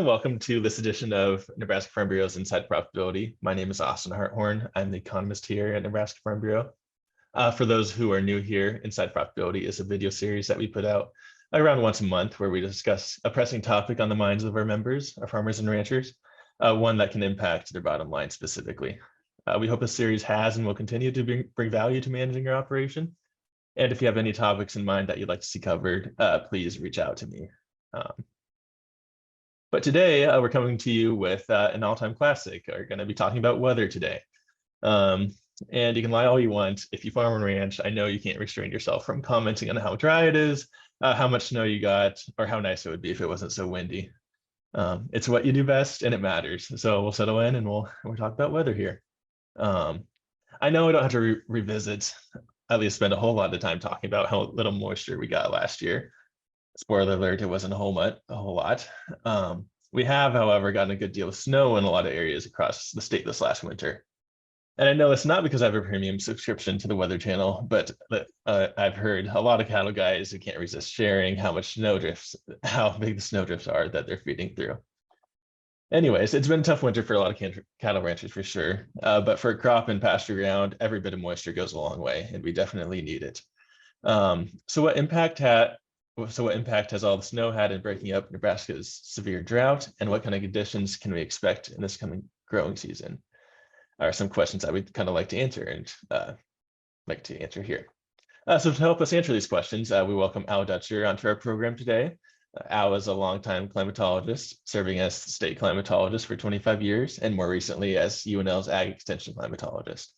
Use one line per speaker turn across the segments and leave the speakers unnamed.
Welcome to this edition of Nebraska Farm Bureau's Inside Profitability. My name is Austin Harthorn. I'm the economist here at Nebraska Farm Bureau. For those who are new here, Inside Profitability is a video series that we put out around once a month where we discuss a pressing topic on the minds of our members, our farmers and ranchers, one that can impact their bottom line specifically. We hope this series has and will continue to bring value to managing your operation. And if you have any topics in mind that you'd like to see covered, please reach out to me. But today we're coming to you with an all-time classic. We're going to be talking about weather today. And you can lie all you want. If you farm and ranch, I know you can't restrain yourself from commenting on how dry it is, how much snow you got, or how nice it would be if it wasn't so windy. It's what you do best and it matters. So we'll settle in and we'll talk about weather here. I know I don't have to revisit, at least spend a whole lot of time talking about how little moisture we got last year. Spoiler alert, it wasn't a whole lot. We have, however, gotten a good deal of snow in a lot of areas across the state this last winter. And I know it's not because I have a premium subscription to the Weather Channel, but I've heard a lot of cattle guys who can't resist sharing how big the snowdrifts are that they're feeding through. Anyways, it's been a tough winter for a lot of cattle ranchers for sure. But for crop and pasture ground, every bit of moisture goes a long way, and we definitely need it. So what impact has all the snow had in breaking up Nebraska's severe drought, and what kind of conditions can we expect in this coming growing season? Are some questions I would kind of like to answer here. So to help us answer these questions, we welcome Al Dutcher onto our program today. Al is a longtime climatologist, serving as the state climatologist for 25 years, and more recently as UNL's Ag Extension climatologist.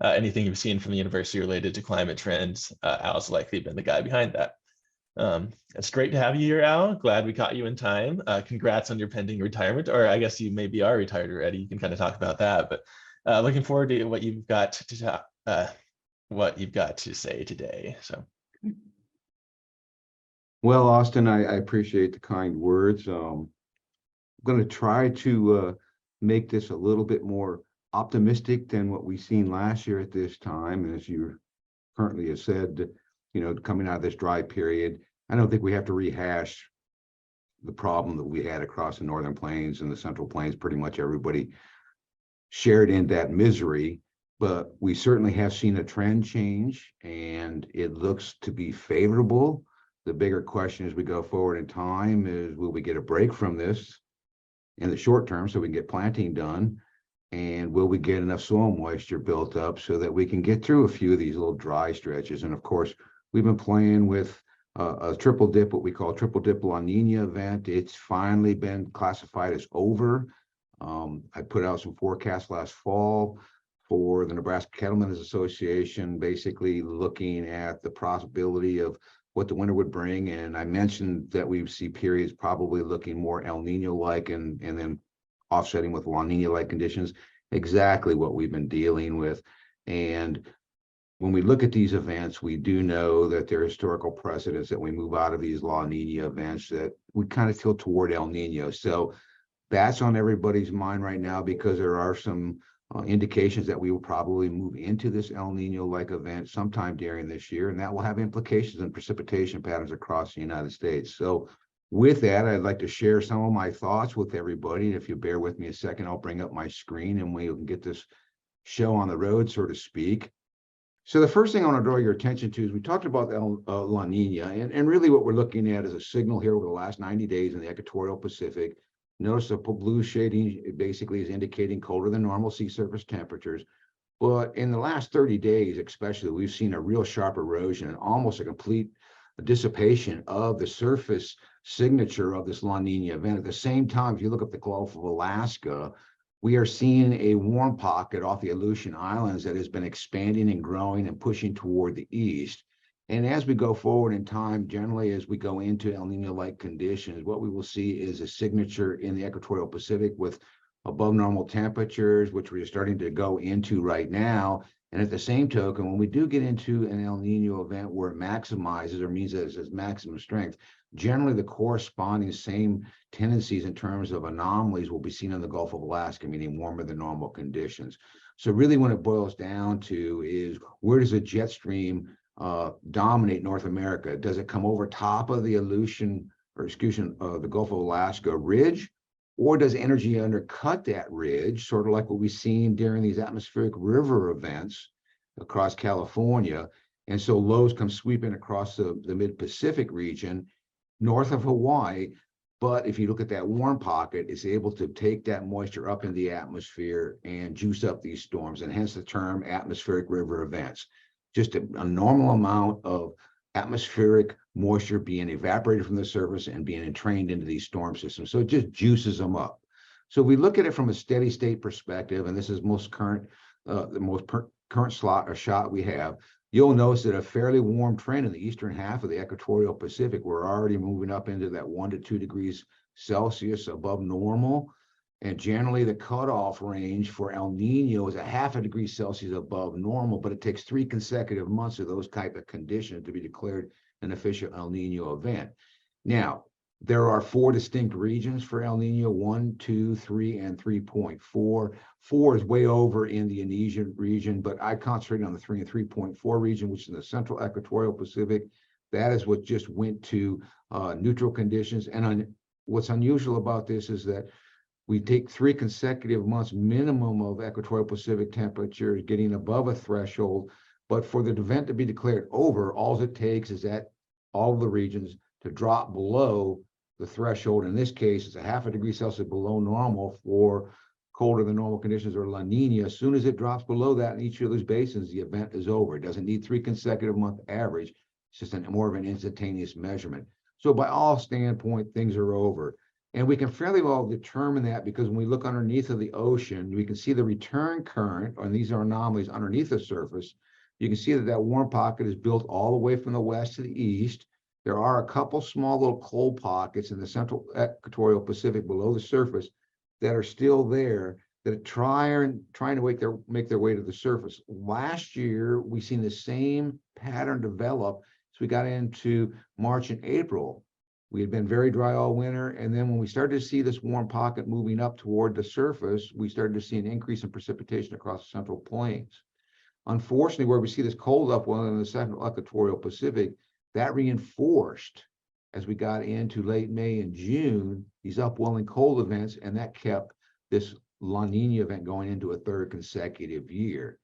Anything you've seen from the university related to climate trends, Al's likely been the guy behind that. It's great to have you here, Al. Glad we caught you in time. Congrats on your pending retirement, or I guess you maybe are retired already. You can kind of talk about that, but looking forward to what you've got to say today. So,
well, Austin, I appreciate the kind words. I'm going to try to make this a little bit more optimistic than what we've seen last year at this time, as you currently have said. Coming out of this dry period, I don't think we have to rehash the problem that we had across the northern plains and the central plains. Pretty much everybody shared in that misery, but we certainly have seen a trend change, and it looks to be favorable. The bigger question as we go forward in time is, will we get a break from this in the short term so we can get planting done? And will we get enough soil moisture built up so that we can get through a few of these little dry stretches? And of course, we've been playing with a triple dip, what we call a triple dip La Niña event. It's finally been classified as over. I put out some forecasts last fall for the Nebraska Cattlemen's Association, basically looking at the possibility of what the winter would bring. And I mentioned that we see periods probably looking more El Nino-like and then offsetting with La Nina-like conditions, exactly what we've been dealing with. And when we look at these events, we do know that there are historical precedents that we move out of these La Nina events that we kind of tilt toward El Nino. So that's on everybody's mind right now, because there are some indications that we will probably move into this El Nino-like event sometime during this year, and that will have implications in precipitation patterns across the United States. So with that, I'd like to share some of my thoughts with everybody. If you bear with me a second, I'll bring up my screen and we can get this show on the road, so to speak. So the first thing I want to draw your attention to is we talked about La Nina, and really what we're looking at is a signal here over the last 90 days in the Equatorial Pacific. Notice the blue shading basically is indicating colder than normal sea surface temperatures. But in the last 30 days, especially, we've seen a real sharp erosion and almost a complete dissipation of the surface signature of this La Nina event. At the same time, if you look up the Gulf of Alaska, we are seeing a warm pocket off the Aleutian Islands that has been expanding and growing and pushing toward the east. And as we go forward in time, generally as we go into El Nino-like conditions, what we will see is a signature in the Equatorial Pacific with above normal temperatures, which we're starting to go into right now. And at the same token, when we do get into an El Nino event where it maximizes or means that it has maximum strength, generally the corresponding same tendencies in terms of anomalies will be seen in the Gulf of Alaska, meaning warmer than normal conditions. So really what it boils down to is, where does a jet stream dominate North America? Does it come over top of the the Gulf of Alaska ridge, Or does energy undercut that ridge, sort of like what we've seen during these atmospheric river events across California? And so lows come sweeping across the mid-Pacific region, north of Hawaii. But if you look at that warm pocket, it's able to take that moisture up in the atmosphere and juice up these storms, and hence the term atmospheric river events. Just a normal amount of atmospheric moisture being evaporated from the surface and being entrained into these storm systems. So it just juices them up. So we look at it from a steady state perspective, and this is most current, the most current slot or shot we have. You'll notice that a fairly warm trend in the eastern half of the Equatorial Pacific. We're already moving up into that 1 to 2 degrees Celsius above normal. And generally the cutoff range for El Nino is a 0.5 degree Celsius above normal, but it takes 3 consecutive months of those type of conditions to be declared an official El Nino event. Now, there are 4 distinct regions for El Nino: 1, 2, 3, and 3.4. 4 is way over in the Indonesian region, but I concentrate on the 3 and 3.4 region, which is in the central Equatorial Pacific. That is what just went to neutral conditions. And what's unusual about this is that we take 3 consecutive months minimum of Equatorial Pacific temperatures getting above a threshold. But for the event to be declared over, all it takes is that all of the regions to drop below the threshold. In this case, it's a 0.5 degree Celsius below normal for colder than normal conditions, or La Nina. As soon as it drops below that in each of those basins, the event is over. It doesn't need 3 consecutive month average. It's just more of an instantaneous measurement. So by all standpoint, things are over. And we can fairly well determine that because when we look underneath of the ocean, we can see the return current, and these are anomalies underneath the surface. You can see that that warm pocket is built all the way from the west to the east. There are a couple small little cold pockets in the central Equatorial Pacific below the surface that are still there, that are trying to make their way to the surface. Last year, we seen the same pattern develop as we got into March and April. We had been very dry all winter, and then when we started to see this warm pocket moving up toward the surface, we started to see an increase in precipitation across the central plains. Unfortunately, where we see this cold upwelling in the central Equatorial Pacific, that reinforced as we got into late May and June, these upwelling cold events, and that kept this La Nina event going into a 3rd consecutive year.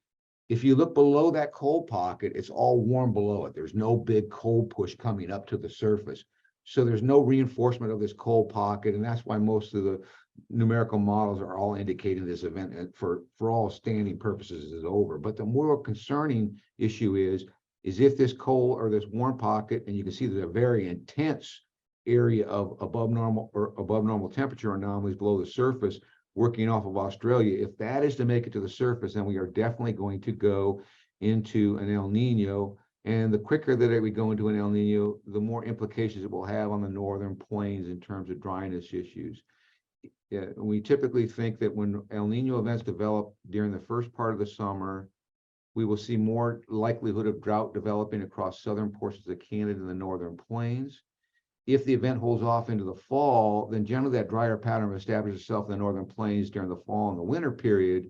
If you look below that cold pocket, it's all warm below it. There's no big cold push coming up to the surface. So there's no reinforcement of this cold pocket, and that's why most of the numerical models are all indicating this event for all standing purposes is over. But the more concerning issue is if this cold or this warm pocket, and you can see there's a very intense area of above normal temperature anomalies below the surface working off of Australia. If that is to make it to the surface, then we are definitely going to go into an El Nino. And the quicker that we go into an El Nino, the more implications it will have on the northern plains in terms of dryness issues. Yeah, we typically think that when El Nino events develop during the first part of the summer, we will see more likelihood of drought developing across southern portions of Canada and the northern plains. If the event holds off into the fall, then generally that drier pattern will establish itself in the northern plains during the fall and the winter period.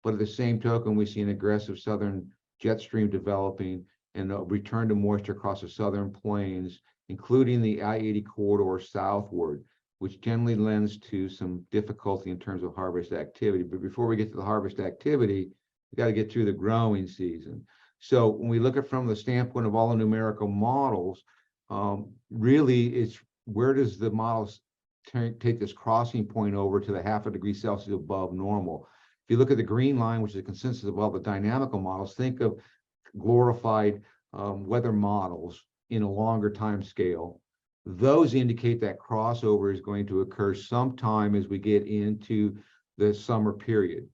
But at the same token, we see an aggressive southern jet stream developing and a return to moisture across the southern plains, including the I-80 corridor southward, which generally lends to some difficulty in terms of harvest activity. But before we get to the harvest activity, we got to get through the growing season. So when we look at from the standpoint of all the numerical models, really it's where does the models take this crossing point over to the 0.5 degree Celsius above normal. If you look at the green line, which is a consensus of all the dynamical models, think of glorified weather models in a longer time scale. Those indicate that crossover is going to occur sometime as we get into the summer period.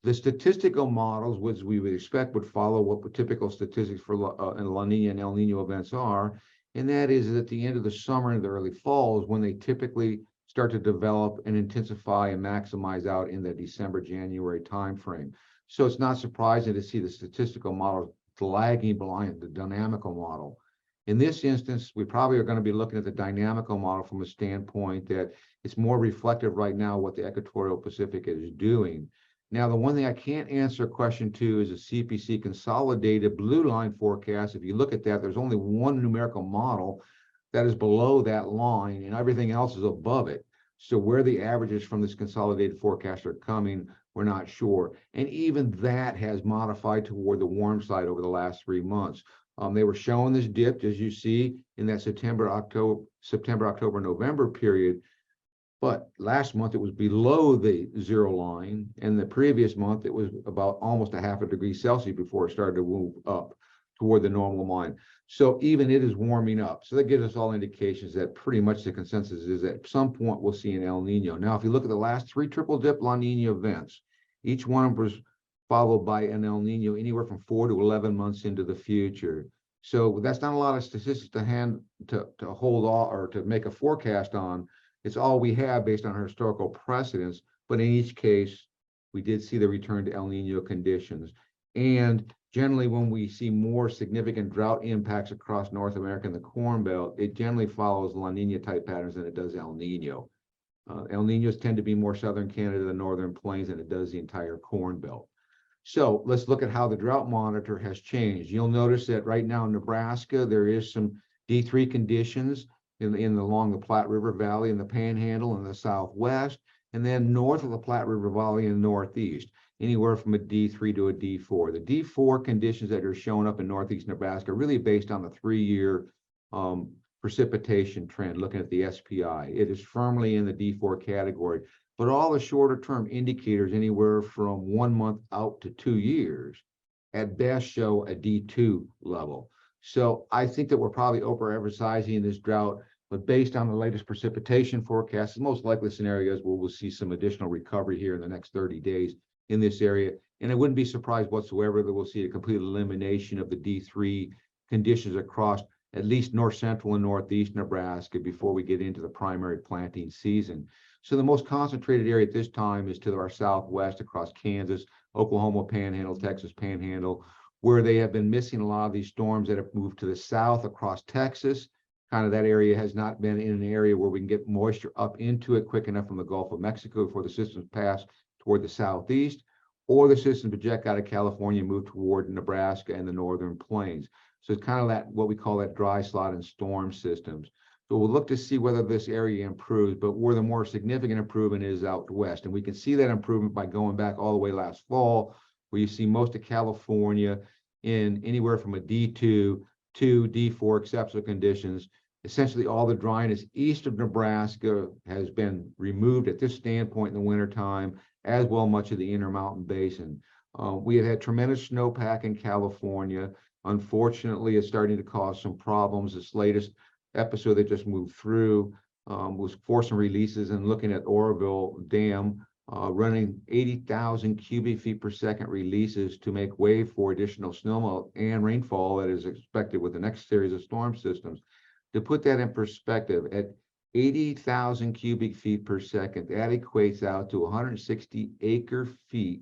The statistical models, which we would expect would follow what typical statistics for La Nina and El Nino events are, and that is at the end of the summer and the early fall is when they typically start to develop and intensify and maximize out in the December-January timeframe. So it's not surprising to see the statistical models lagging behind the dynamical model. In this instance, we probably are going to be looking at the dynamical model from a standpoint that it's more reflective right now what the Equatorial Pacific is doing. Now, the one thing I can't answer question 2 is a CPC consolidated blue line forecast. If you look at that, there's only one numerical model that is below that line and everything else is above it. So where the averages from this consolidated forecast are coming, we're not sure. And even that has modified toward the warm side over the last 3 months. They were showing this dip, as you see, in that September, October, November period. But last month it was below the zero line, and the previous month it was about almost a half a degree Celsius before it started to move up toward the normal line. So even it is warming up. So that gives us all indications that pretty much the consensus is that at some point we'll see an El Nino. Now, if you look at the last 3 triple dip La Nina events, each one was followed by an El Nino anywhere from 4 to 11 months into the future. So that's not a lot of statistics to hold all or to make a forecast on. It's all we have based on our historical precedents. But in each case, we did see the return to El Nino conditions. And generally, when we see more significant drought impacts across North America and the Corn Belt, it generally follows La Nina type patterns than it does El Nino. El Ninos tend to be more southern Canada, the northern plains, than it does the entire Corn Belt. So let's look at how the drought monitor has changed. You'll notice that right now in Nebraska, there is some D3 conditions along the Platte River Valley in the Panhandle in the southwest, and then north of the Platte River Valley in the northeast, anywhere from a D3 to a D4. The D4 conditions that are showing up in northeast Nebraska are really based on the 3-year precipitation trend, looking at the SPI. It is firmly in the D4 category, but all the shorter term indicators anywhere from 1 month out to 2 years at best show a D2 level. So I think that we're probably overemphasizing this drought, but based on the latest precipitation forecast, the most likely scenarios where we'll see some additional recovery here in the next 30 days in this area. And I wouldn't be surprised whatsoever that we'll see a complete elimination of the D3 conditions across at least north central and northeast Nebraska before we get into the primary planting season. So the most concentrated area at this time is to our southwest across Kansas, Oklahoma Panhandle, Texas Panhandle, where they have been missing a lot of these storms that have moved to the south across Texas. Kind of that area has not been in an area where we can get moisture up into it quick enough from the Gulf of Mexico before the systems pass toward the southeast, or the systems project out of California and move toward Nebraska and the northern plains. So it's kind of that, what we call that dry slot and storm systems. So we'll look to see whether this area improves, but where the more significant improvement is out west. And we can see that improvement by going back all the way last fall, where you see most of California in anywhere from a D2 to D4 exceptional conditions. Essentially all the dryness east of Nebraska has been removed at this standpoint in the wintertime, as well much of the Intermountain Basin. We have had tremendous snowpack in California. Unfortunately, it's starting to cause some problems. This latest episode that just moved through was forcing releases and looking at Oroville Dam, running 80,000 cubic feet per second releases to make way for additional snowmelt and rainfall that is expected with the next series of storm systems. To put that in perspective, at 80,000 cubic feet per second, that equates out to 160 acre feet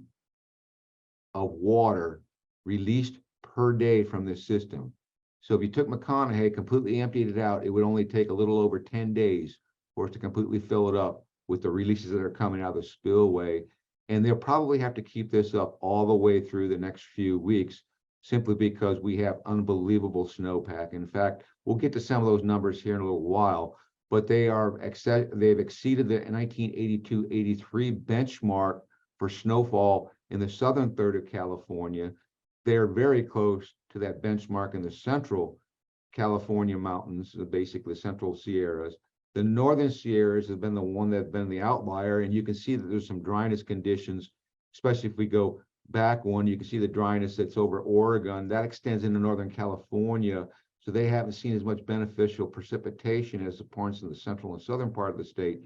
of water released per day from this system. So if you took McConaughey, completely emptied it out, it would only take a little over 10 days for us to completely fill it up with the releases that are coming out of the spillway. And they'll probably have to keep this up all the way through the next few weeks, simply because we have unbelievable snowpack. In fact, we'll get to some of those numbers here in a little while, but they've exceeded the 1982-83 benchmark for snowfall in the southern third of California. They're very close to that benchmark in the central California mountains, basically central Sierras. The northern Sierras have been the one that's been the outlier, and you can see that there's some dryness conditions, especially if we go back one, you can see the dryness that's over Oregon. That extends into Northern California, so they haven't seen as much beneficial precipitation as the points in the central and southern part of the state.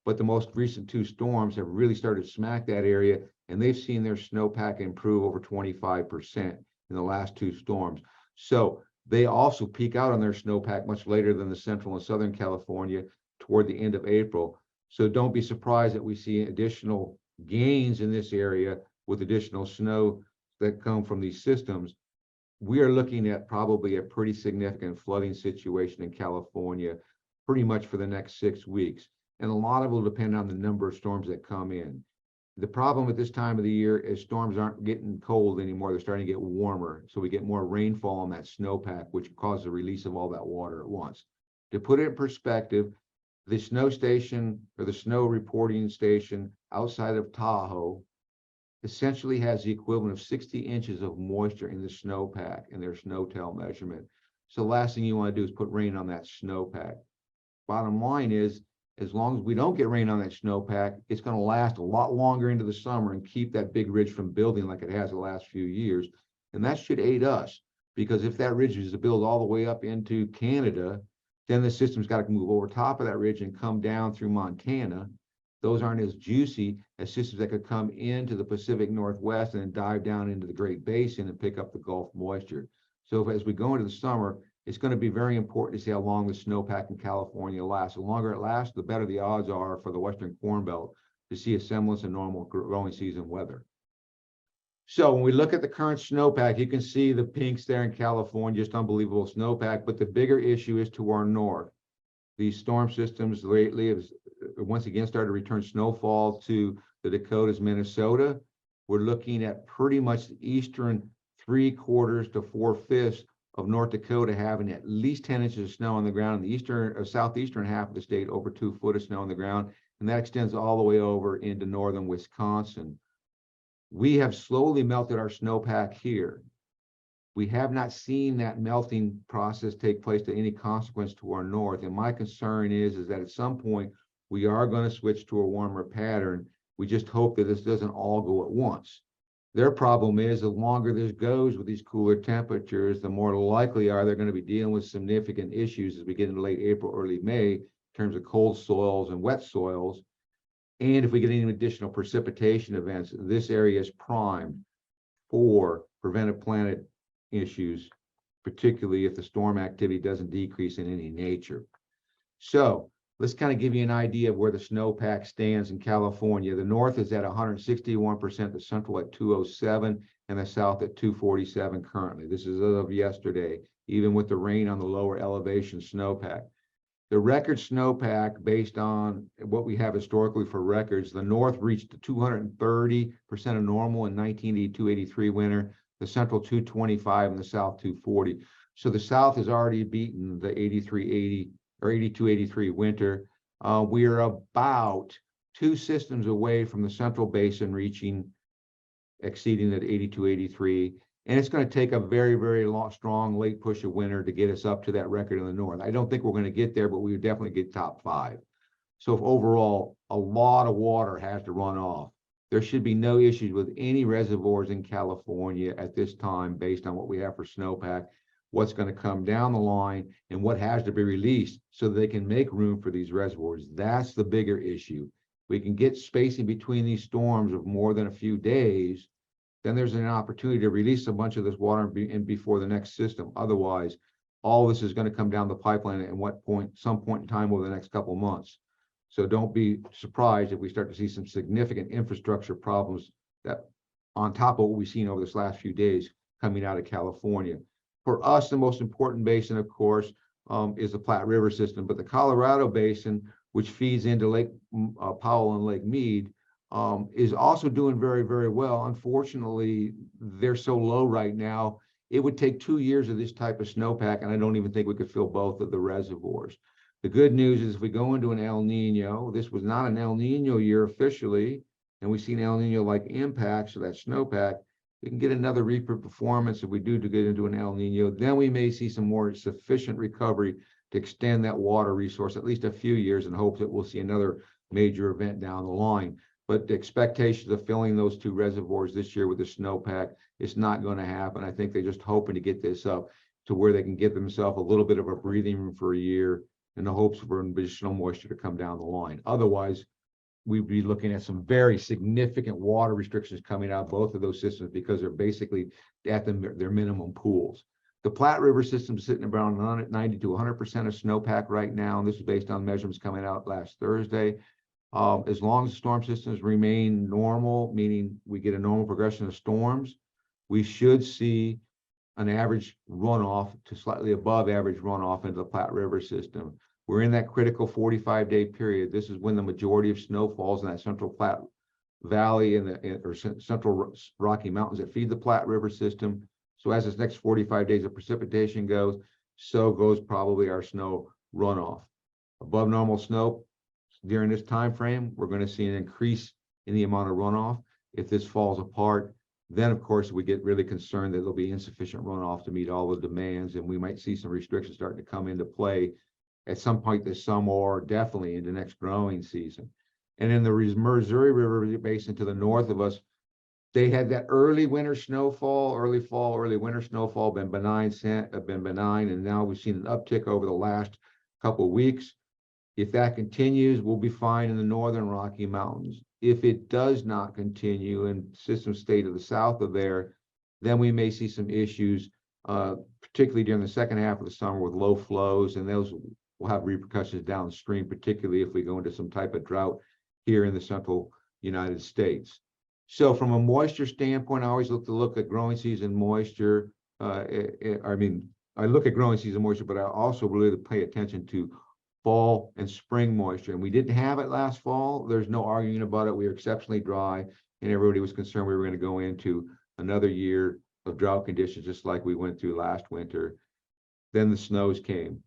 But the most recent 2 storms have really started to smack that area, and they've seen their snowpack improve over 25% in the last 2 storms. So they also peak out on their snowpack much later than the central and southern California toward the end of April. So don't be surprised that we see additional gains in this area with additional snow that come from these systems. We are looking at probably a pretty significant flooding situation in California pretty much for the next 6 weeks. And a lot of it will depend on the number of storms that come in. The problem at this time of the year is storms aren't getting cold anymore. They're starting to get warmer. So we get more rainfall on that snowpack, which causes the release of all that water at once. To put it in perspective, The snow station or the snow reporting station outside of Tahoe essentially has the equivalent of 60 inches of moisture in the snowpack in their snow tail measurement. So the last thing you want to do is put rain on that snowpack. Bottom line is, as long as we don't get rain on that snowpack, it's going to last a lot longer into the summer and keep that big ridge from building like it has the last few years. And that should aid us, because if that ridge is to build all the way up into Canada, then the system's got to move over top of that ridge and come down through Montana. Those aren't as juicy as systems that could come into the Pacific Northwest and then dive down into the Great Basin and pick up the Gulf moisture. So as we go into the summer, it's going to be very important to see how long the snowpack in California lasts. The longer it lasts, the better the odds are for the Western Corn Belt to see a semblance of normal growing season weather. So when we look at the current snowpack, you can see the pinks there in California, just unbelievable snowpack. But the bigger issue is to our north. These storm systems lately have once again started to return snowfall to the Dakotas, Minnesota. We're looking at pretty much the eastern 3/4 to 4/5 of North Dakota having at least 10 inches of snow on the ground, and the eastern or southeastern half of the state over 2 foot of snow on the ground, and that extends all the way over into northern Wisconsin. We have slowly melted our snowpack here. We have not seen that melting process take place to any consequence to our north, and my concern is that at some point we are going to switch to a warmer pattern. We just hope that this doesn't all go at once. Their problem is the longer this goes with these cooler temperatures, the more likely are they're going to be dealing with significant issues as we get into late April, early May, in terms of cold soils and wet soils. And if we get any additional precipitation events, this area is primed for preventive planet issues, particularly if the storm activity doesn't decrease in any nature. So let's kind of give you an idea of where the snowpack stands in California. The north is at 161%, the central at 207, and the south at 247 currently. This is as of yesterday, even with the rain on the lower elevation snowpack. The record snowpack, based on what we have historically for records, the north reached 230% of normal in 1982-83 winter, the central 225, and the south 240. So the south has already beaten the 83-80 or 82-83 winter. We are about 2 systems away from the central basin exceeding that 82-83. And it's going to take a very, very strong late push of winter to get us up to that record in the north. I don't think we're going to get there, but we would definitely get top 5. So if overall, a lot of water has to run off. There should be no issues with any reservoirs in California at this time based on what we have for snowpack, what's going to come down the line, and what has to be released so that they can make room for these reservoirs. That's the bigger issue. We can get spacing between these storms of more than a few days, then there's an opportunity to release a bunch of this water before the next system. Otherwise, all this is going to come down the pipeline at some point in time over the next couple of months. So don't be surprised if we start to see some significant infrastructure problems that on top of what we've seen over this last few days coming out of California. For us, the most important basin, of course, is the Platte River system, but the Colorado Basin, which feeds into Lake Powell and Lake Mead, is also doing very, very well. Unfortunately, they're so low right now, it would take 2 years of this type of snowpack, and I don't even think we could fill both of the reservoirs. The good news is if we go into an El Nino, this was not an El Nino year officially, and we've seen El Nino-like impacts of that snowpack, we can get another repeat performance if we do to get into an El Nino. Then we may see some more sufficient recovery to extend that water resource at least a few years and hope that we'll see another major event down the line. But the expectations of filling those 2 reservoirs this year with the snowpack is not going to happen. I think they're just hoping to get this up to where they can give themselves a little bit of a breathing room for a year in the hopes for additional moisture to come down the line. Otherwise, we'd be looking at some very significant water restrictions coming out of both of those systems because they're basically at their minimum pools. The Platte River system is sitting around 90 to 100% of snowpack right now, and this is based on measurements coming out last Thursday. As long as the storm systems remain normal, meaning we get a normal progression of storms, we should see an average runoff to slightly above average runoff into the Platte River system. We're in that critical 45-day period. This is when the majority of snow falls in that central Platte Valley or central Rocky Mountains that feed the Platte River system. So as this next 45 days of precipitation goes, so goes probably our snow runoff. above normal snow during this time frame, we're going to see an increase in the amount of runoff. If this falls apart, then of course we get really concerned that there'll be insufficient runoff to meet all the demands, and we might see some restrictions starting to come into play at some point this summer, or definitely in the next growing season. And in the Missouri River Basin to the north of us, they had that early winter snowfall, early fall, early winter snowfall, been benign, and now we've seen an uptick over the last couple of weeks. If that continues, we'll be fine in the northern Rocky Mountains. If it does not continue and systems stay to the south of there, then we may see some issues, particularly during the second half of the summer with low flows, and those will have repercussions downstream, particularly if we go into some type of drought here in the central United States. So from a moisture standpoint, I always look at growing season moisture. I look at growing season moisture, but I also really pay attention to fall and spring moisture. And we didn't have it last fall. There's no arguing about it. We were exceptionally dry, and everybody was concerned we were going to go into another year of drought conditions, just like we went through last winter. Then the snows came.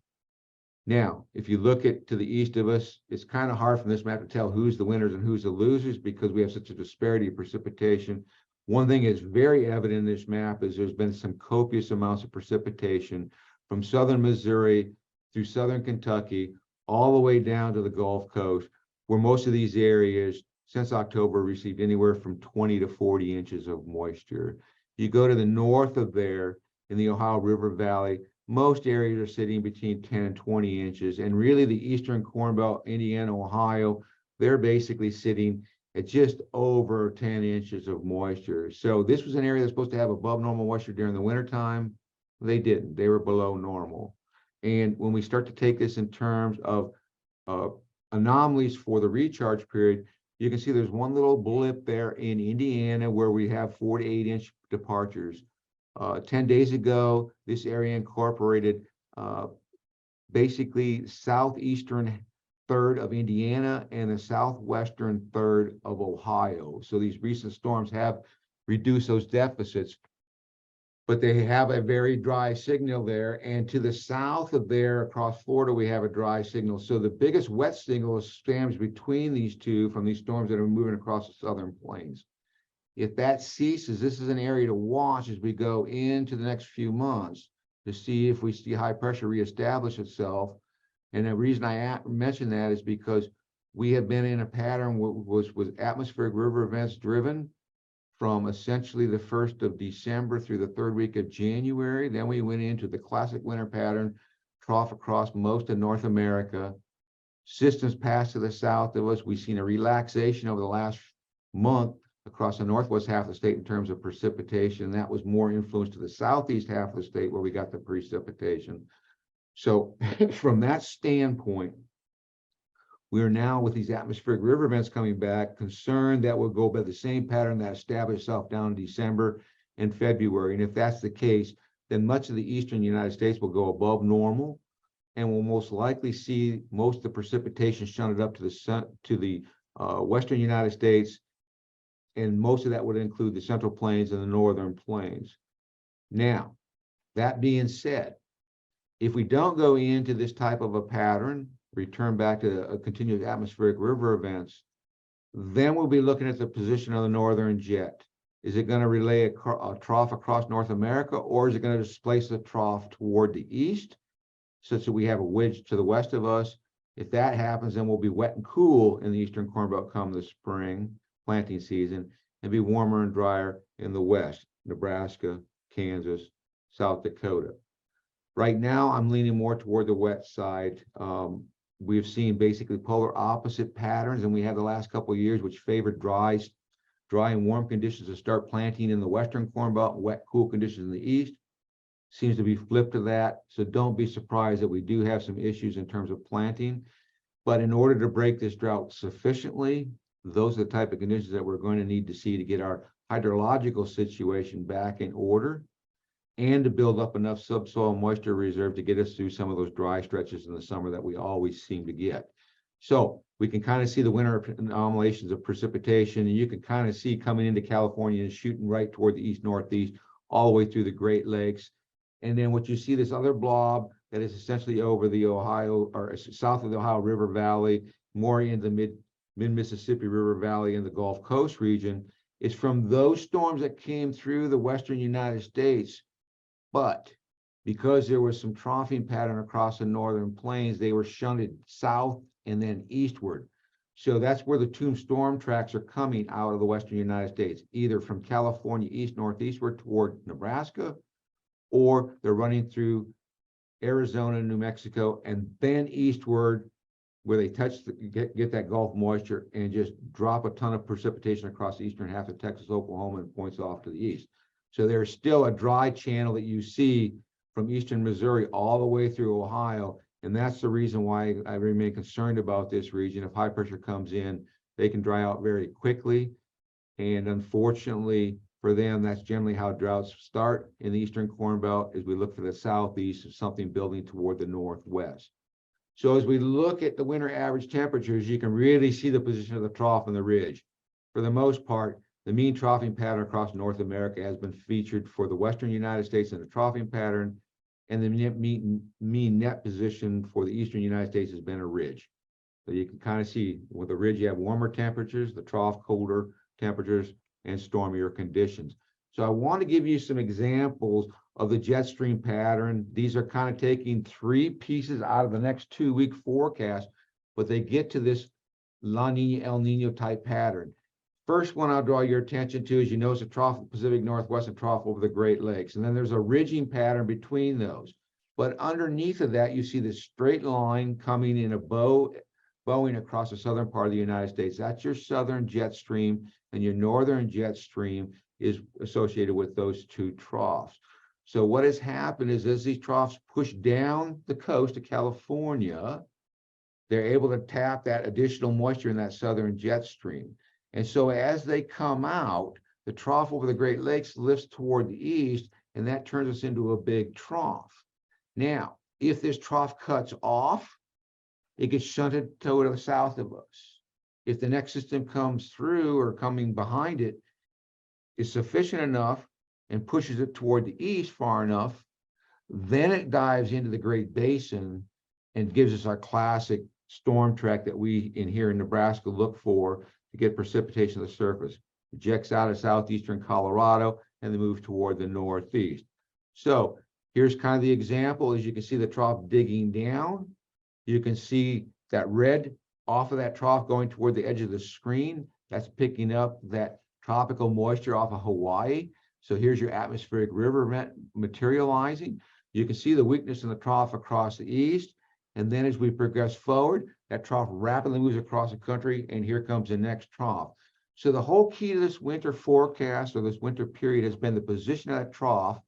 Now, if you look to the east of us, it's kind of hard from this map to tell who's the winners and who's the losers because we have such a disparity of precipitation. One thing is very evident in this map is there's been some copious amounts of precipitation from southern Missouri through southern Kentucky, all the way down to the Gulf Coast, where most of these areas since October received anywhere from 20 to 40 inches of moisture. You go to the north of there in the Ohio River Valley, most areas are sitting between 10 and 20 inches. And really the Eastern Corn Belt, Indiana, Ohio, they're basically sitting at just over 10 inches of moisture. So this was an area that's supposed to have above normal moisture during the wintertime. They didn't. They were below normal. And when we start to take this in terms of anomalies for the recharge period, you can see there's one little blip there in Indiana where we have 4 to 8 inch departures. 10 days ago, this area incorporated basically southeastern third of Indiana and the southwestern third of Ohio. So these recent storms have reduced those deficits, but they have a very dry signal there. And to the south of there, across Florida, we have a dry signal. So the biggest wet signal stands between these two from these storms that are moving across the southern plains. If that ceases, this is an area to watch as we go into the next few months to see if we see high pressure reestablish itself. And the reason I mention that is because we have been in a pattern was atmospheric river events driven from essentially the 1st of December through the 3rd week of January. Then we went into the classic winter pattern, trough across most of North America. Systems passed to the south of us. We've seen a relaxation over the last month across the northwest half of the state in terms of precipitation. That was more influenced to the southeast half of the state where we got the precipitation. So from that standpoint, we are now with these atmospheric river events coming back, concerned that we'll go by the same pattern that established itself down in December and February. And if that's the case, then much of the eastern United States will go above normal, and we'll most likely see most of the precipitation shunted up to the western United States. And most of that would include the central plains and the northern plains. Now, that being said, if we don't go into this type of a pattern, return back to a continuous atmospheric river events, then we'll be looking at the position of the northern jet. Is it going to relay a trough across North America, or is it going to displace the trough toward the east, such that we have a wedge to the west of us? If that happens, then we'll be wet and cool in the Eastern Corn Belt come the spring planting season, and be warmer and drier in the west, Nebraska, Kansas, South Dakota. Right now, I'm leaning more toward the wet side. We've seen basically polar opposite patterns, and we had the last couple of years, which favored dry and warm conditions to start planting in the Western Corn Belt, wet, cool conditions in the east. Seems to be flipped to that. So don't be surprised that we do have some issues in terms of planting. But in order to break this drought sufficiently, those are the type of conditions that we're going to need to see to get our hydrological situation back in order and to build up enough subsoil moisture reserve to get us through some of those dry stretches in the summer that we always seem to get. So we can kind of see the winter anomalies of precipitation, and you can kind of see coming into California and shooting right toward the east northeast all the way through the Great Lakes. And then what you see, this other blob that is essentially over the Ohio, or south of the Ohio River Valley, more in the mid-Mississippi River Valley and the Gulf Coast region, is from those storms that came through the western United States. But because there was some troughing pattern across the northern plains, they were shunted south and then eastward. So that's where the two storm tracks are coming out of the western United States, either from California east northeastward toward Nebraska, or they're running through Arizona, New Mexico, and then eastward, where they touch get that Gulf moisture and just drop a ton of precipitation across the eastern half of Texas, Oklahoma, and points off to the east. So there's still a dry channel that you see from eastern Missouri all the way through Ohio. And that's the reason why I remain concerned about this region. If high pressure comes in, they can dry out very quickly. And unfortunately for them, that's generally how droughts start in the Eastern Corn Belt, as we look for the southeast of something building toward the northwest. So as we look at the winter average temperatures, you can really see the position of the trough and the ridge. For the most part, the mean troughing pattern across North America has been featured for the western United States in the troughing pattern, and the mean net position for the eastern United States has been a ridge. So you can kind of see with the ridge, you have warmer temperatures, the trough colder temperatures, and stormier conditions. So I want to give you some examples of the jet stream pattern. These are kind of taking three pieces out of the next 2-week forecast, but they get to this La Nina, El Nino type pattern. First one I'll draw your attention to is, you notice a trough of the Pacific Northwest and trough over the Great Lakes. And then there's a ridging pattern between those. But underneath of that, you see this straight line coming in a bowing across the southern part of the United States. That's your southern jet stream, and your northern jet stream is associated with those two troughs. So what has happened is, as these troughs push down the coast of California, they're able to tap that additional moisture in that southern jet stream. And so as they come out, the trough over the Great Lakes lifts toward the east, and that turns us into a big trough. Now, if this trough cuts off, it gets shunted toward the south of us. If the next system comes through or coming behind it is sufficient enough and pushes it toward the east far enough, then it dives into the Great Basin and gives us our classic storm track that we in here in Nebraska look for to get precipitation to the surface. It ejects out of southeastern Colorado and they move toward the northeast. So here's kind of the example. As you can see the trough digging down, you can see that red off of that trough going toward the edge of the screen. That's picking up that tropical moisture off of Hawaii. So here's your atmospheric river event materializing. You can see the weakness in the trough across the east. And then as we progress forward, that trough rapidly moves across the country, and here comes the next trough. So the whole key to this winter forecast, or this winter period, has been the position of that trough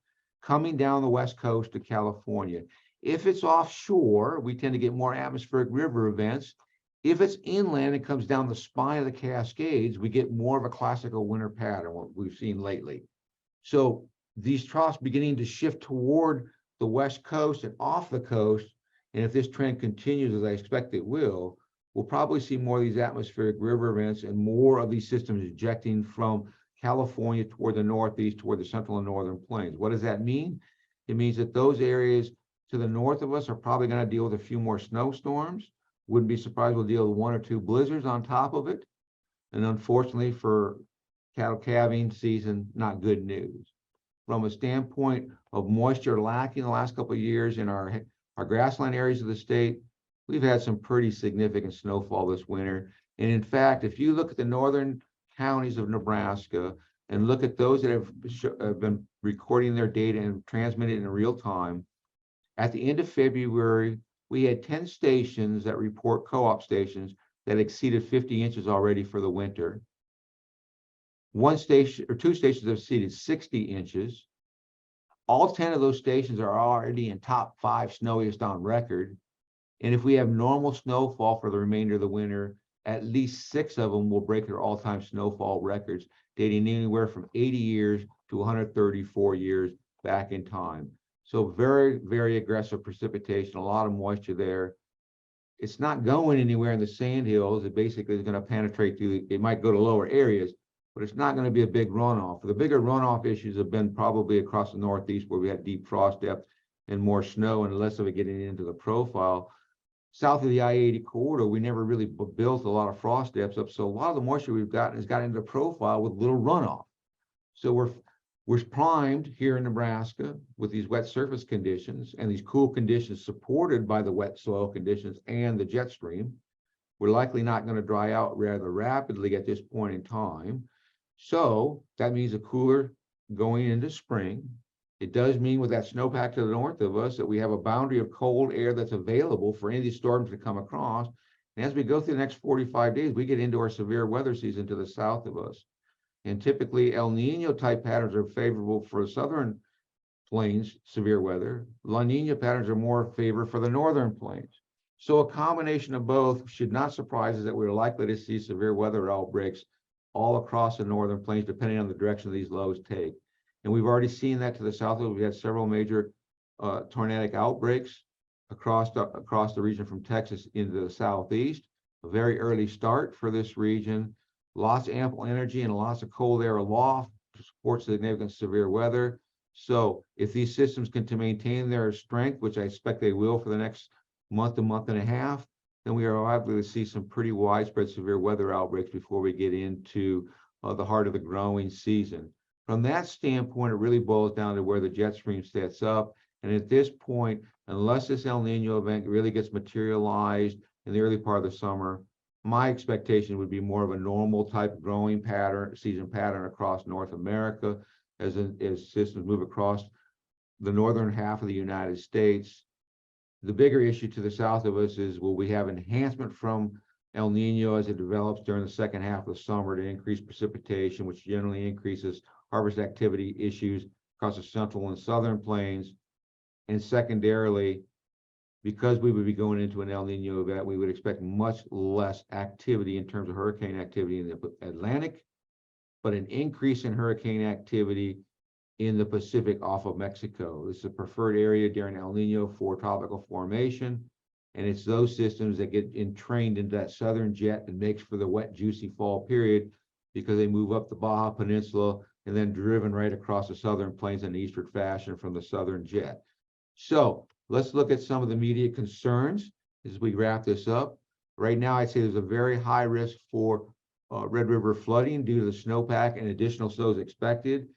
coming down the west coast of California. If it's offshore, we tend to get more atmospheric river events. If it's inland and comes down the spine of the Cascades, we get more of a classical winter pattern, what we've seen lately. So these troughs beginning to shift toward the west coast and off the coast, and if this trend continues, as I expect it will, we'll probably see more of these atmospheric river events and more of these systems ejecting from California toward the northeast, toward the central and northern plains. What does that mean? It means that those areas to the north of us are probably going to deal with a few more snowstorms. Wouldn't be surprised we'll deal with 1 or 2 blizzards on top of it. And unfortunately for cattle calving season, not good news. From a standpoint of moisture lacking the last couple of years in our grassland areas of the state, we've had some pretty significant snowfall this winter. And in fact, if you look at the northern counties of Nebraska and look at those that have been recording their data and transmitting it in real time, at the end of February, we had 10 stations that report co-op stations that exceeded 50 inches already for the winter. 1 station or 2 stations have exceeded 60 inches. All 10 of those stations are already in top 5 snowiest on record. And if we have normal snowfall for the remainder of the winter, at least 6 of them will break their all-time snowfall records, dating anywhere from 80 years to 134 years back in time. So very, very aggressive precipitation, a lot of moisture there. It's not going anywhere in the sandhills. It basically is going to penetrate through, it might go to lower areas, but it's not going to be a big runoff. The bigger runoff issues have been probably across the northeast where we had deep frost depth and more snow and less of it getting into the profile. South of the I-80 corridor, we never really built a lot of frost depths up. So a lot of the moisture we've gotten has got into the profile with little runoff. So we're primed here in Nebraska with these wet surface conditions and these cool conditions supported by the wet soil conditions and the jet stream. We're likely not going to dry out rather rapidly at this point in time. So that means a cooler going into spring. It does mean with that snowpack to the north of us that we have a boundary of cold air that's available for any of these storms to come across. And as we go through the next 45 days, we get into our severe weather season to the south of us. And typically El Nino type patterns are favorable for southern plains, severe weather. La Nina patterns are more favored for the northern plains. So a combination of both should not surprise us that we're likely to see severe weather outbreaks all across the northern plains, depending on the direction these lows take. And we've already seen that to the south. We've had several major tornadic outbreaks across the region from Texas into the southeast. A very early start for this region. Lots of ample energy and lots of cold air aloft to support significant severe weather. So if these systems can to maintain their strength, which I expect they will for the next month and a half, then we are likely to see some pretty widespread severe weather outbreaks before we get into the heart of the growing season. From that standpoint, it really boils down to where the jet stream sets up. And at this point, unless this El Nino event really gets materialized in the early part of the summer, my expectation would be more of a normal type growing pattern, season pattern across North America as systems move across the northern half of the United States. The bigger issue to the south of us is, will we have enhancement from El Nino as it develops during the second half of the summer to increase precipitation, which generally increases harvest activity issues across the central and southern plains. And secondarily, because we would be going into an El Nino event, we would expect much less activity in terms of hurricane activity in the Atlantic, but an increase in hurricane activity in the Pacific off of Mexico. This is a preferred area during El Nino for tropical formation. And it's those systems that get entrained into that southern jet and makes for the wet, juicy fall period, because they move up the Baja Peninsula and then driven right across the southern plains in eastward fashion from the southern jet. So let's look at some of the immediate concerns as we wrap this up. Right now, I'd say there's a very high risk for Red River flooding due to the snowpack and additional snows expected,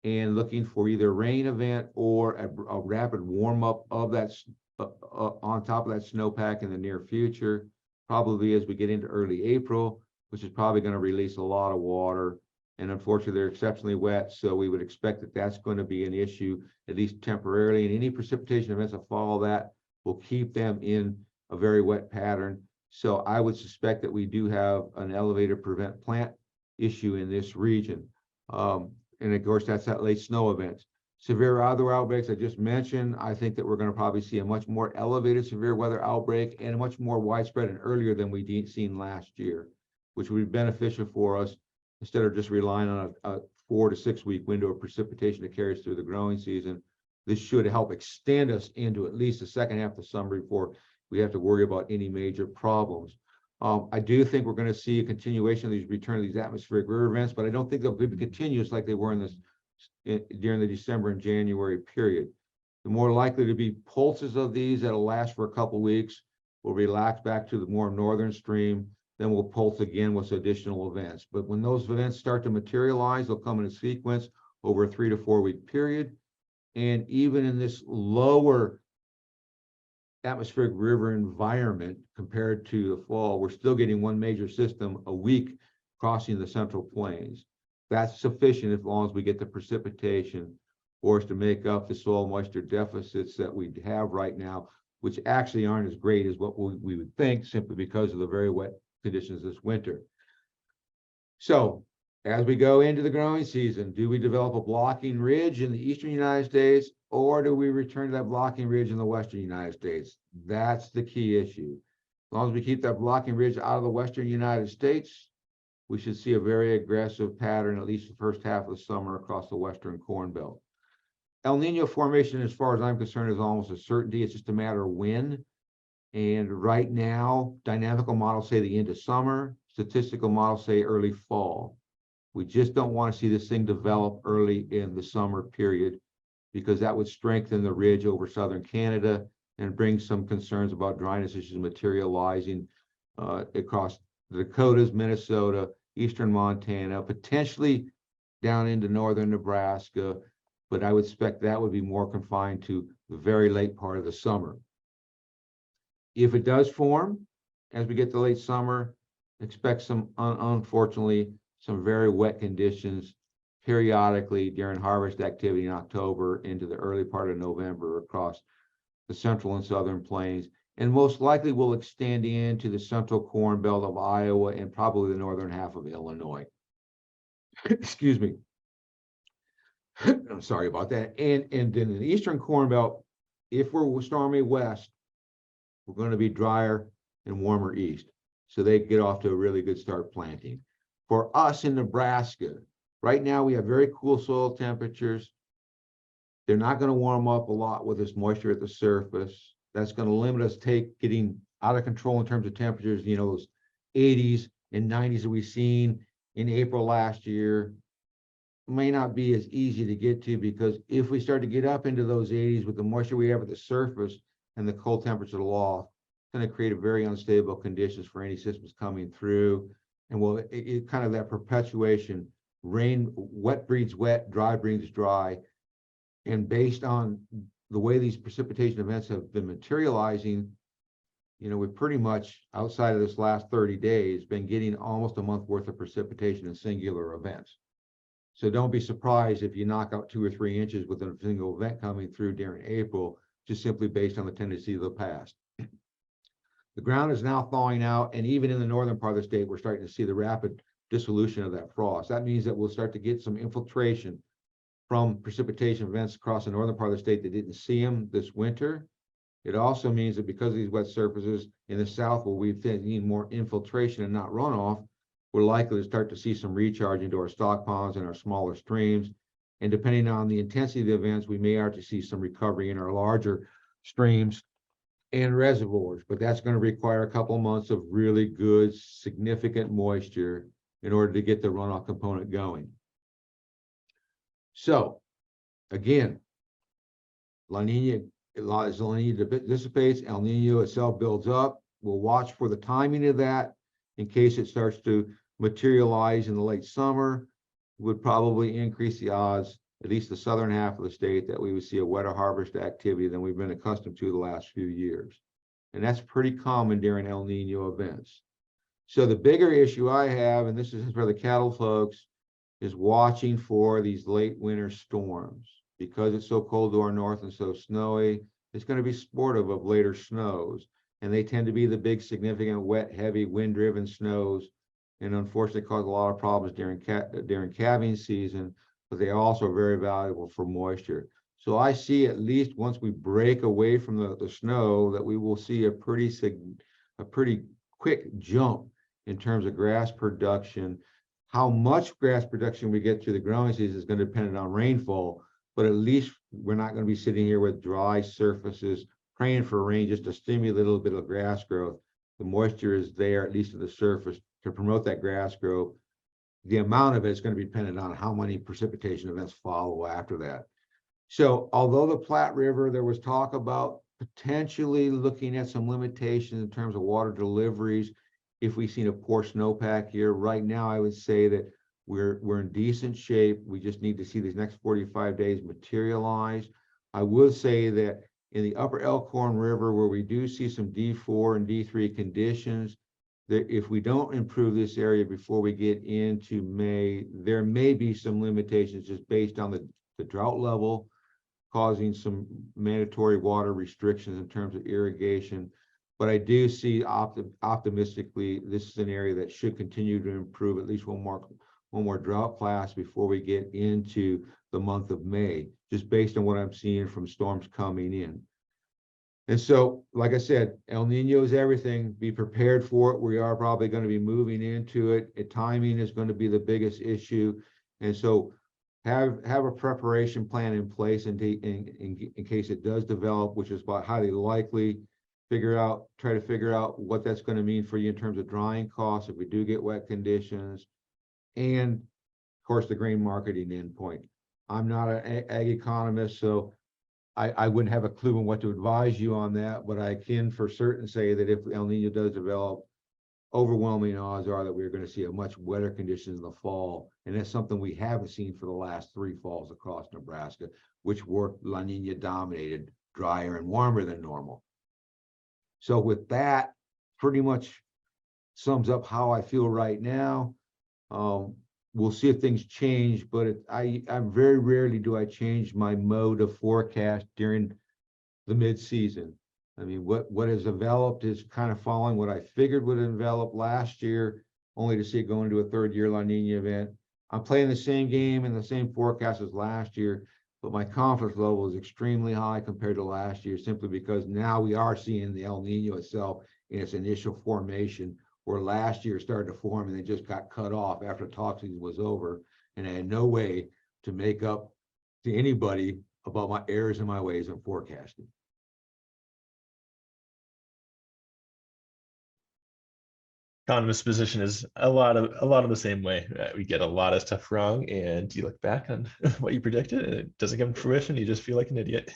and looking for either a rain event or a rapid warm up of that on top of that snowpack in the near future, probably as we get into early April, which is probably going to release a lot of water. And unfortunately, they're exceptionally wet, so we would expect that that's going to be an issue, at least temporarily. And any precipitation events that follow that will keep them in a very wet pattern. So I would suspect that we do have an elevated prevent plant issue in this region. And of course, that's that late snow events. Severe weather outbreaks I just mentioned. I think that we're going to probably see a much more elevated severe weather outbreak and much more widespread and earlier than we seen last year, which would be beneficial for us instead of just relying on a 4 to 6 week window of precipitation to carry us through the growing season. This should help extend us into at least the second half of the summer before we have to worry about any major problems. I do think we're going to see a continuation of these return of these atmospheric river events, but I don't think they'll be continuous like they were during the December and January period. The more likely to be pulses of these that'll last for a couple of weeks, will relax back to the more northern stream, then we'll pulse again with additional events. But when those events start to materialize, they'll come in a sequence over a 3 to 4 week period. And even in this lower atmospheric river environment compared to the fall, we're still getting one major system a week crossing the central plains. That's sufficient as long as we get the precipitation for us to make up the soil moisture deficits that we have right now, which actually aren't as great as what we would think, simply because of the very wet conditions this winter. So as we go into the growing season, do we develop a blocking ridge in the eastern United States, or do we return to that blocking ridge in the western United States? That's the key issue. As long as we keep that blocking ridge out of the western United States, we should see a very aggressive pattern, at least the first half of the summer across the western Corn Belt. El Nino formation, as far as I'm concerned, is almost a certainty. It's just a matter of when. And right now, dynamical models say the end of summer, statistical models say early fall. We just don't want to see this thing develop early in the summer period, because that would strengthen the ridge over southern Canada and bring some concerns about dryness issues materializing across the Dakotas, Minnesota, eastern Montana, potentially down into northern Nebraska, but I would expect that would be more confined to the very late part of the summer. If it does form, as we get to late summer, expect some, unfortunately, some very wet conditions periodically during harvest activity in October into the early part of November across the central and southern plains, and most likely will extend into the central corn belt of Iowa and probably the northern half of Illinois. Excuse me. I'm sorry about that. And then in the eastern corn belt, if we're stormy west, we're going to be drier and warmer east. So they get off to a really good start planting. For us in Nebraska, right now we have very cool soil temperatures. They're not going to warm up a lot with this moisture at the surface. That's going to limit us getting out of control in terms of temperatures, you know, those 80s and 90s that we've seen in April last year. May not be as easy to get to, because if we start to get up into those 80s with the moisture we have at the surface and the cold temperature aloft, it's going to create a very unstable conditions for any systems coming through. And well, it kind of that perpetuation, rain, wet breeds wet, dry breeds dry. And based on the way these precipitation events have been materializing, you know, we've pretty much, outside of this last 30 days, been getting almost a month worth of precipitation in singular events. So don't be surprised if you knock out 2 or 3 inches with a single event coming through during April, just simply based on the tendency of the past. The ground is now thawing out, and even in the northern part of the state, we're starting to see the rapid dissolution of that frost. That means that we'll start to get some infiltration from precipitation events across the northern part of the state that didn't see them this winter. It also means that because of these wet surfaces in the south, where we've need more infiltration and not runoff, we're likely to start to see some recharge into our stock ponds and our smaller streams. And depending on the intensity of the events, we may start to see some recovery in our larger streams and reservoirs, but that's going to require a couple of months of really good, significant moisture in order to get the runoff component going. So again, La Nina, as La Nina dissipates, El Nino itself builds up. We'll watch for the timing of that in case it starts to materialize in the late summer. Would probably increase the odds, at least the southern half of the state, that we would see a wetter harvest activity than we've been accustomed to the last few years. And that's pretty common during El Nino events. So the bigger issue I have, and this is for the cattle folks, is watching for these late winter storms. Because it's so cold to our north and so snowy, it's going to be supportive of later snows. And they tend to be the big, significant, wet, heavy, wind-driven snows, and unfortunately cause a lot of problems during calving season, but they also are very valuable for moisture. So I see, at least once we break away from the snow, that we will see a pretty quick jump in terms of grass production. How much grass production we get through the growing season is going to depend on rainfall, but at least we're not going to be sitting here with dry surfaces praying for rain just to stimulate a little bit of grass growth. The moisture is there, at least at the surface, to promote that grass growth. The amount of it is going to be dependent on how many precipitation events follow after that. So although the Platte River, there was talk about potentially looking at some limitations in terms of water deliveries if we've seen a poor snowpack here. Right now, I would say that we're in decent shape. We just need to see these next 45 days materialize. I would say that in the upper Elkhorn River, where we do see some D4 and D3 conditions, that if we don't improve this area before we get into May, there may be some limitations just based on the drought level, causing some mandatory water restrictions in terms of irrigation. But I do see optimistically, this is an area that should continue to improve at least one more drought class before we get into the month of May, just based on what I'm seeing from storms coming in. And so, like I said, El Nino is everything. Be prepared for it. We are probably going to be moving into it. Timing is going to be the biggest issue. And so have a preparation plan in place in case it does develop, which is about highly likely. Try to figure out what that's going to mean for you in terms of drying costs if we do get wet conditions. And of course, the grain marketing endpoint. I'm not an ag economist, so I wouldn't have a clue on what to advise you on that, but I can for certain say that if El Nino does develop, overwhelming odds are that we're going to see a much wetter conditions in the fall. And that's something we haven't seen for the last 3 falls across Nebraska, which were La Nina dominated, drier and warmer than normal. So with that, pretty much sums up how I feel right now. We'll see if things change, but I'm very rarely do I change my mode of forecast during the mid-season. I mean, what has developed is kind of following what I figured would develop last year, only to see it go into a 3rd-year La Nina event. I'm playing the same game and the same forecast as last year, but my confidence level is extremely high compared to last year, simply because now we are seeing the El Nino itself in its initial formation, where last year started to form and they just got cut off after talk season was over, and I had no way to make up to anybody about my errors in my ways of forecasting.
Economist position is a lot of the same way. We get a lot of stuff wrong, and you look back on what you predicted, and it doesn't come to fruition. You just feel like an idiot.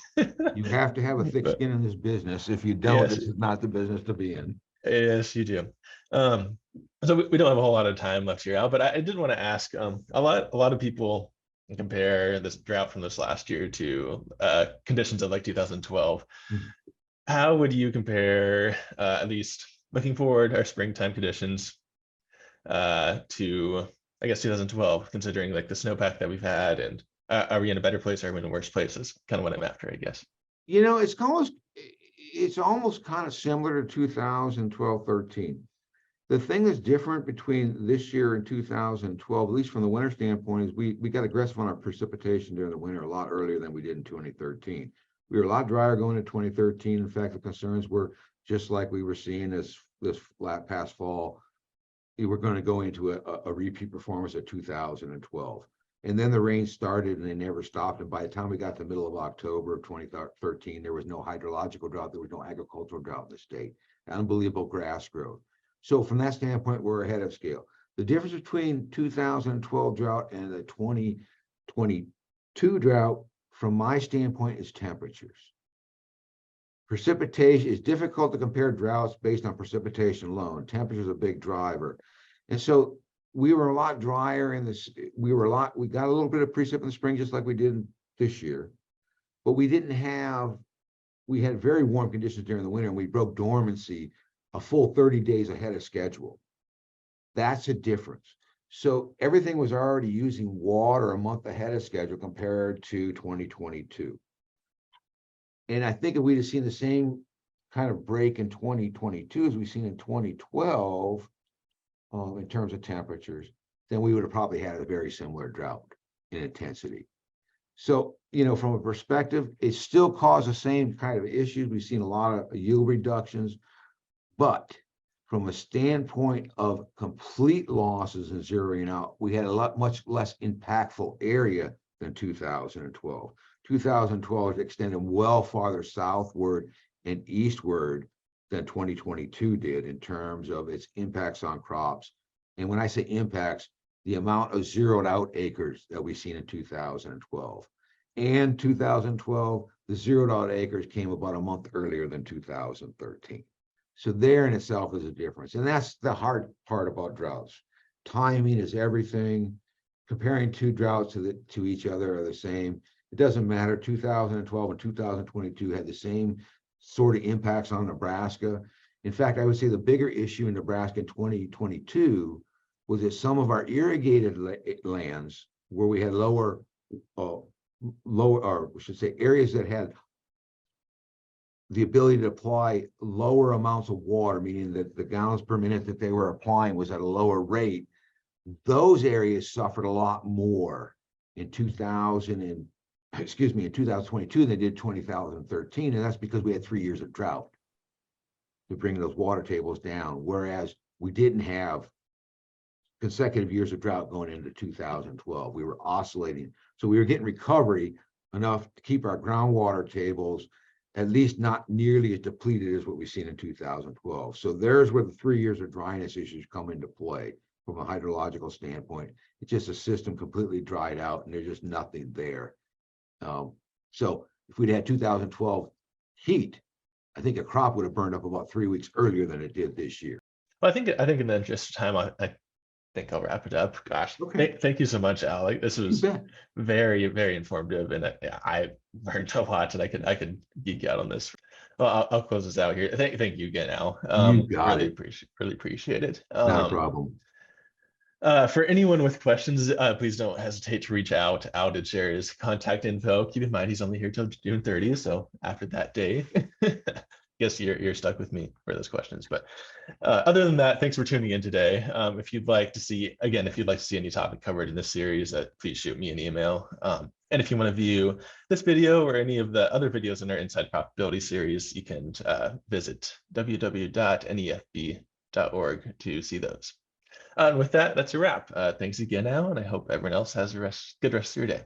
You have to have a thick
But
skin in this business. If you don't,
yes,
this is not the business to be in.
yes, you do. Um, so we don't have a whole lot of time left here, Al, but I did want to ask. A lot of people compare this drought from this last year to conditions of like 2012.
Mhm.
How would you compare, at least looking forward, our springtime conditions to, I guess, 2012, considering like the snowpack that we've had, and are we in a better place or are we in a worse place? Is kind of what I'm after, I guess.
You know, it's almost kind of similar to 2012, 13. The thing that's different between this year and 2012, at least from the winter standpoint, is we got aggressive on our precipitation during the winter a lot earlier than we did in 2013. We were a lot drier going into 2013. In fact, the concerns were just like we were seeing this past fall. We were going to go into a repeat performance of 2012. And then the rain started and they never stopped. And by the time we got to the middle of October of 2013, there was no hydrological drought. There was no agricultural drought in the state. Unbelievable grass growth. So from that standpoint, we're ahead of scale. The difference between 2012 drought and the 2022 drought, from my standpoint, is temperatures. Precipitation is difficult to compare droughts based on precipitation alone. Temperature is a big driver. And so we were a lot drier in this. We got a little bit of precip in the spring, just like we did this year, but we had very warm conditions during the winter, and we broke dormancy a full 30 days ahead of schedule. That's a difference. So everything was already using water a month ahead of schedule compared to 2022. And I think if we'd have seen the same kind of break in 2022 as we've seen in 2012, in terms of temperatures, then we would have probably had a very similar drought in intensity. So, you know, from a perspective, it still caused the same kind of issues. We've seen a lot of yield reductions, but from a standpoint of complete losses and zeroing out, we had much less impactful area than 2012. 2012 extended well farther southward and eastward than 2022 did in terms of its impacts on crops. And when I say impacts, the amount of zeroed out acres that we've seen in 2012. And 2012, the zeroed out acres came about a month earlier than 2013. So there in itself is a difference. And that's the hard part about droughts. Timing is everything. Comparing 2 droughts to each other are the same. It doesn't matter. 2012 and 2022 had the same sort of impacts on Nebraska. In fact, I would say the bigger issue in Nebraska in 2022 was that some of our irrigated lands, where we had lower, or we should say areas that had the ability to apply lower amounts of water, meaning that the gallons per minute that they were applying was at a lower rate, those areas suffered a lot more in 2022 than they did 2013, and that's because we had 3 years of drought to bring those water tables down, whereas we didn't have consecutive years of drought going into 2012. We were oscillating, so we were getting recovery enough to keep our groundwater tables at least not nearly as depleted as what we've seen in 2012. So there's where the 3 years of dryness issues come into play from a hydrological standpoint. It's just a system completely dried out and there's just nothing there. So if we'd had 2012 heat, I think a crop would have burned up about 3 weeks earlier than it did this year.
Well, I think in the interest of time, I think I'll wrap it up. Gosh,
Okay.
thank you so much, Alec. This was very, very informative, and I learned a lot, and I could geek out on this. Well, I'll close this out here. Thank you again, Al.
You got it.
Really appreciate it.
Not a problem.
For anyone with questions, please don't hesitate to reach out. Al did share his contact info. Keep in mind, he's only here till June 30th, so after that day, guess you're stuck with me for those questions. But other than that, thanks for tuning in today. If you'd like to see any topic covered in this series, please shoot me an email. And if you want to view this video or any of the other videos in our Inside Profitability series, you can visit www.nefb.org to see those. And with that, that's a wrap. Thanks again, Al, and I hope everyone else has a good rest of your day.